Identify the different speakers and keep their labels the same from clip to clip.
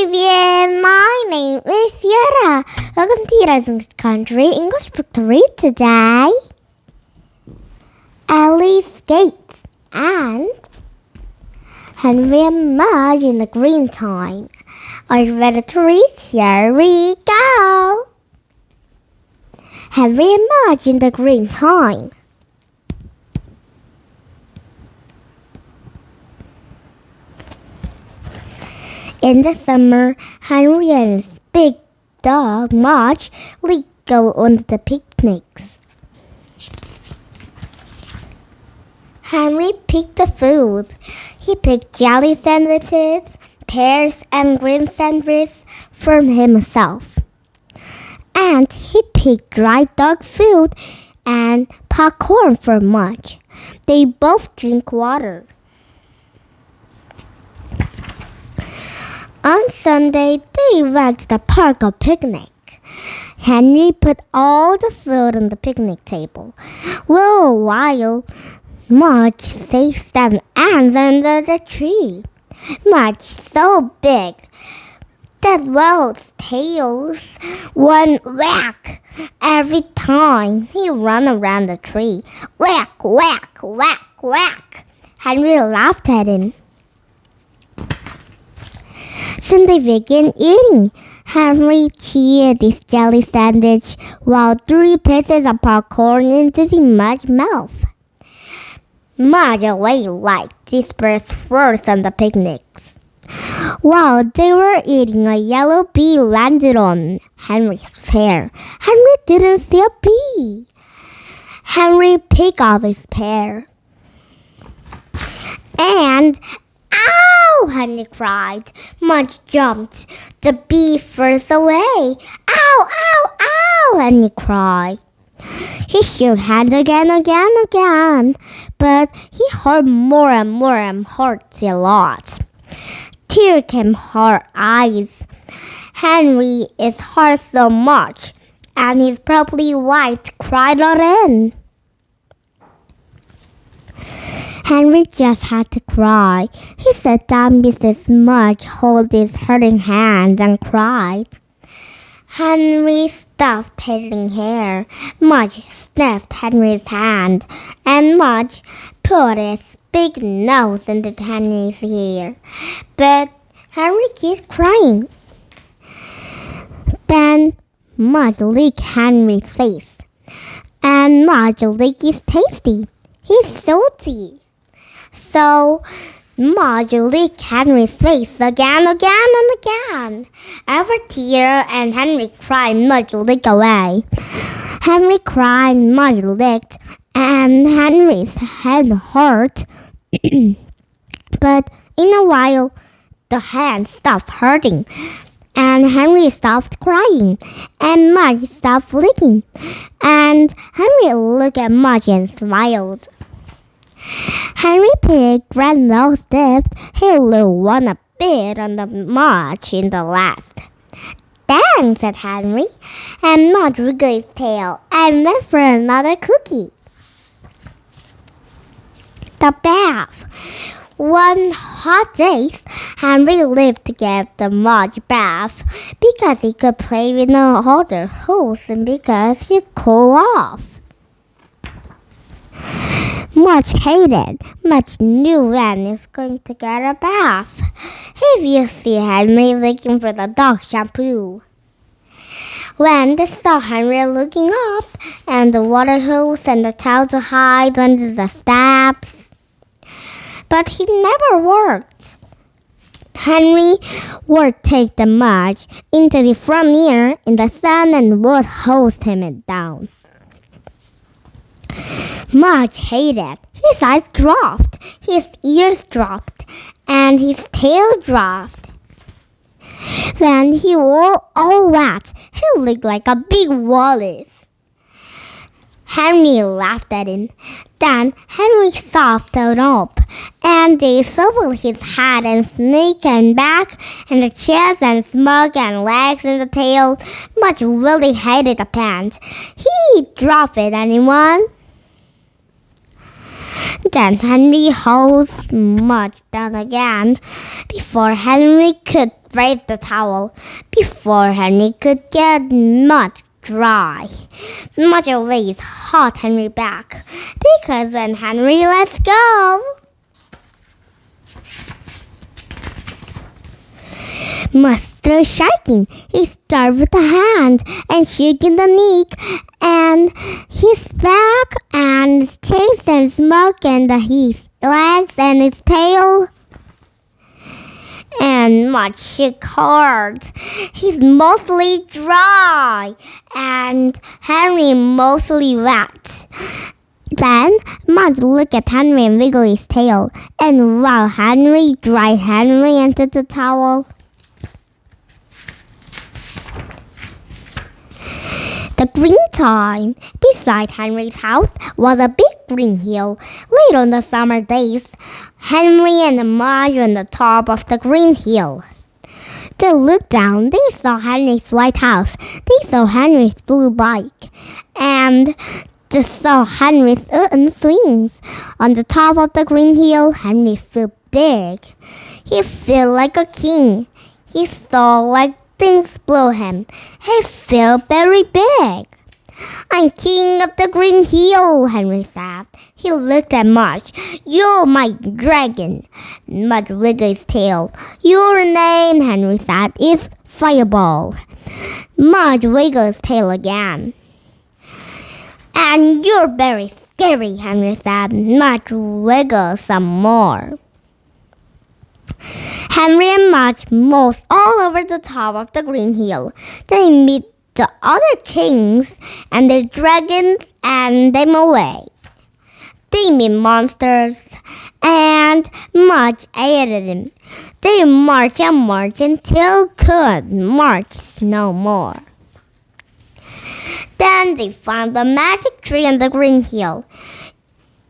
Speaker 1: everyone, my name is Yara. Welcome to Yara's Country English Book to read today. Eloise skates and Henry and Mudge in the green time. Are you ready to read? Here we go. Henry and Mudge in the green time. In the summer, Henry and his big dog, Mudge, go on the picnics. Henry picked the food. He picked jelly sandwiches, pears and green sandwiches for himself. And he picked dry dog food and popcorn for Mudge. They both drink water. On Sunday, they went to the park on picnic. Henry put all the food on the picnic table. While Mudge saved them ants under the tree. Mudge so big that its tails one whack every time he ran around the tree. Whack, whack, whack, whack. Henry laughed at him. Soon they began eating. Henry chewed his jelly sandwich while 3 pieces of popcorn into the Mudge's mouth. Mudge always liked dispersed fruits on the picnics. While they were eating, a yellow bee landed on Henry's pear. Henry didn't see a bee. Henry picked off his pear. And "Ow!" Henry cried. Mudge jumped. The bee first away. "Ow! Ow! Ow!" Henry cried. He shook hands again, but he hurt more and hurt a lot. Tears came her eyes. Henry is hurt so much, and his probably white cried not in. Henry just had to cry. He sat down beside Mudge, held his hurting hand, and cried. Henry stopped tearing hair. Mudge sniffed Henry's hand, and Mudge put his big nose into Henry's ear. But Henry kept crying. Then Mudge licked Henry's face, and Mudge licked his tasty. He's salty. So Mudge licked Henry's face again and again. Every tear and Henry cried, Mudge licked away. Henry cried, Mudge licked, and Henry's hand hurt. But in a while, the hand stopped hurting, and Henry stopped crying, and Mudge stopped licking. And Henry looked at Mudge and smiled. Henry picked Grand Nose dipped. He looked one a bit on the Mudge in the last. "Thanks," said Henry, and Mudge wiggled his tail and went for another cookie. The bath. One hot day, Henry lived to get the Mudge bath because he could play with no other holes and because he cooled off. Mudge hated. Mudge knew when he was going to get a bath. If you see Henry looking for the dog shampoo. When they saw Henry looking up, and the water hose and the towel to hide under the steps. But he never worked. Henry would take the Mudge into the front yard in the sun and would hose him down. Mudge hated. His eyes dropped, his ears dropped, and his tail dropped. When he was all wet, he looked like a big walrus. Henry laughed at him. Then Henry softened up, and they swiveled his head and neck and back, and the chest and smoke and legs and the tail. Mudge really hated the pants. He dropped it, anyone? Then Henry hosed Mudge down again. Before Henry could waved the towel. Before Henry could get Mudge dry, Mudge always held Henry back, because when Henry lets go, Mudge started shaking. He started with the hand and shaking the neck and his back and his chest and smoke and his legs and his tail. And Mudge shook hard. He's mostly dry and Henry mostly wet. Then Mudge looked at Henry and wiggled his tail. And while Henry dried Henry into the towel, the green time beside Henry's house was a big green hill. Late on the summer days, Henry and Mudge were on the top of the green hill. They looked down. They saw Henry's white house. They saw Henry's blue bike. And they saw Henry's wooden swings. On the top of the green hill, Henry felt big. He felt like a king. He saw like things blew him. He felt very big. I'm king of the green hill, Henry said. He looked at Mudge. You're my dragon. Mudge wiggled his tail. Your name, Henry said, is Fireball. Mudge wiggled his tail again. And you're very scary, Henry said. Mudge wiggled some more. Henry and Mudge moved all over the top of the green hill. They meet the other kings and their dragons and they move away. They meet monsters and Mudge ate them. They march and march until could march no more. Then they found the magic tree on the green hill.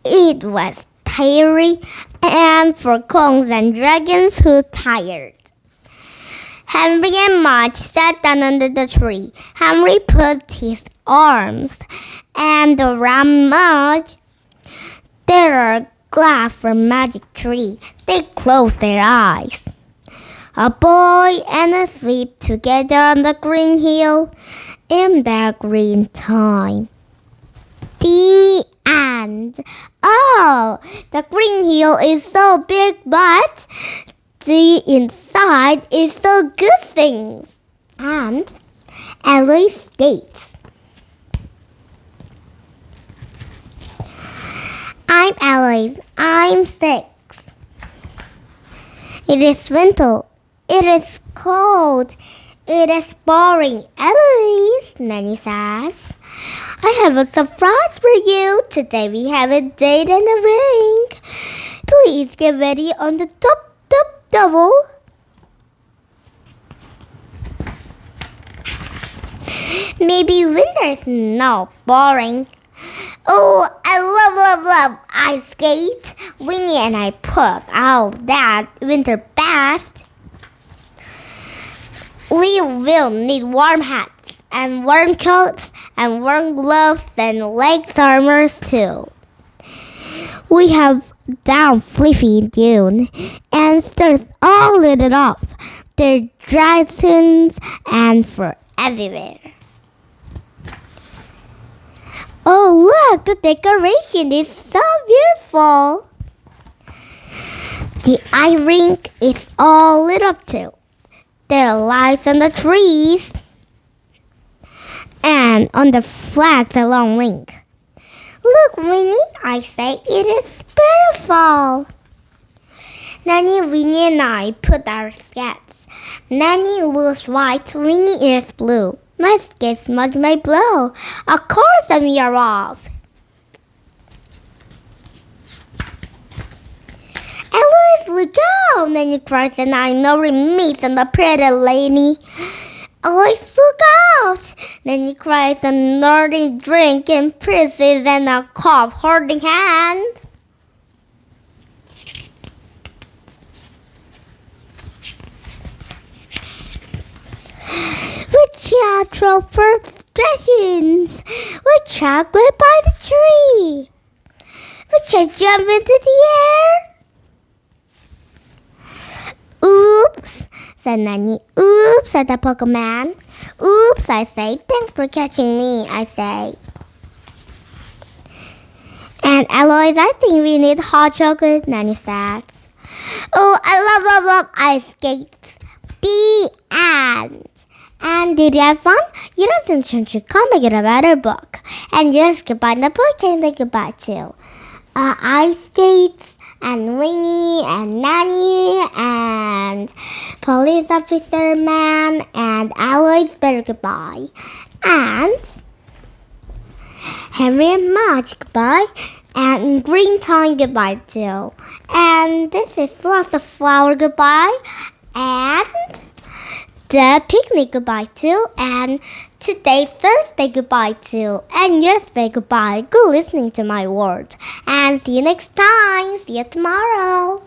Speaker 1: It was hairy and for kings and dragons who tired. Henry and Mudge sat down under the tree. Henry put his arms and around Mudge. They are glad for magic tree. They closed their eyes. A boy and a sheep together on the green hill in their green time. The end. Oh, the green hill is so big, but the inside is so good things. And Eloise states, I'm Eloise. I'm 6. It is winter. It is cold. It is boring. Eloise, Nanny says, I have a surprise for you. Today we have a date and a ring. Please get ready on the top double. Maybe winter is not boring. Oh, I love ice skate. Winnie and I put out that winter best. We will need warm hats and warm coats and warm gloves and leg warmers too. We have down fluffy in June and stars all lit up. They're dry tunes and for everywhere. Oh, look, the decoration is so beautiful. The ice rink is all lit up too. There are lights on the trees and on the flags along rink. Look, Winnie, I say it is beautiful. Nanny, Winnie, and I put our skates. Nanny was white, Winnie is blue. My skates must my blue. Of course, and we are off. Eloise, look out! Nanny cries, and I know we meet on the pretty lady. Eloise, look out! Nanny cries, and nodding drink and princess and a cup holding hand. With chocolate for stations, with chocolate by the tree, which I jump into the air. Oops, said Nanny. Oops, said the Pokemon. Oops, I say. Thanks for catching me, I say. And Eloise, I think we need hot chocolate, Nanny said. Oh, I love ice skates. The end. And did you have fun? You should come and get a better book. And just goodbye the book and say goodbye to ice skates and Winnie and Nanny and police officer man and Eloise better goodbye. And Henry and Mudge goodbye. And Green Time goodbye too. And this is Lots of Flower goodbye. And the picnic goodbye too. And today's Thursday goodbye too. And yesterday goodbye. Good listening to my words. And see you next time. See you tomorrow.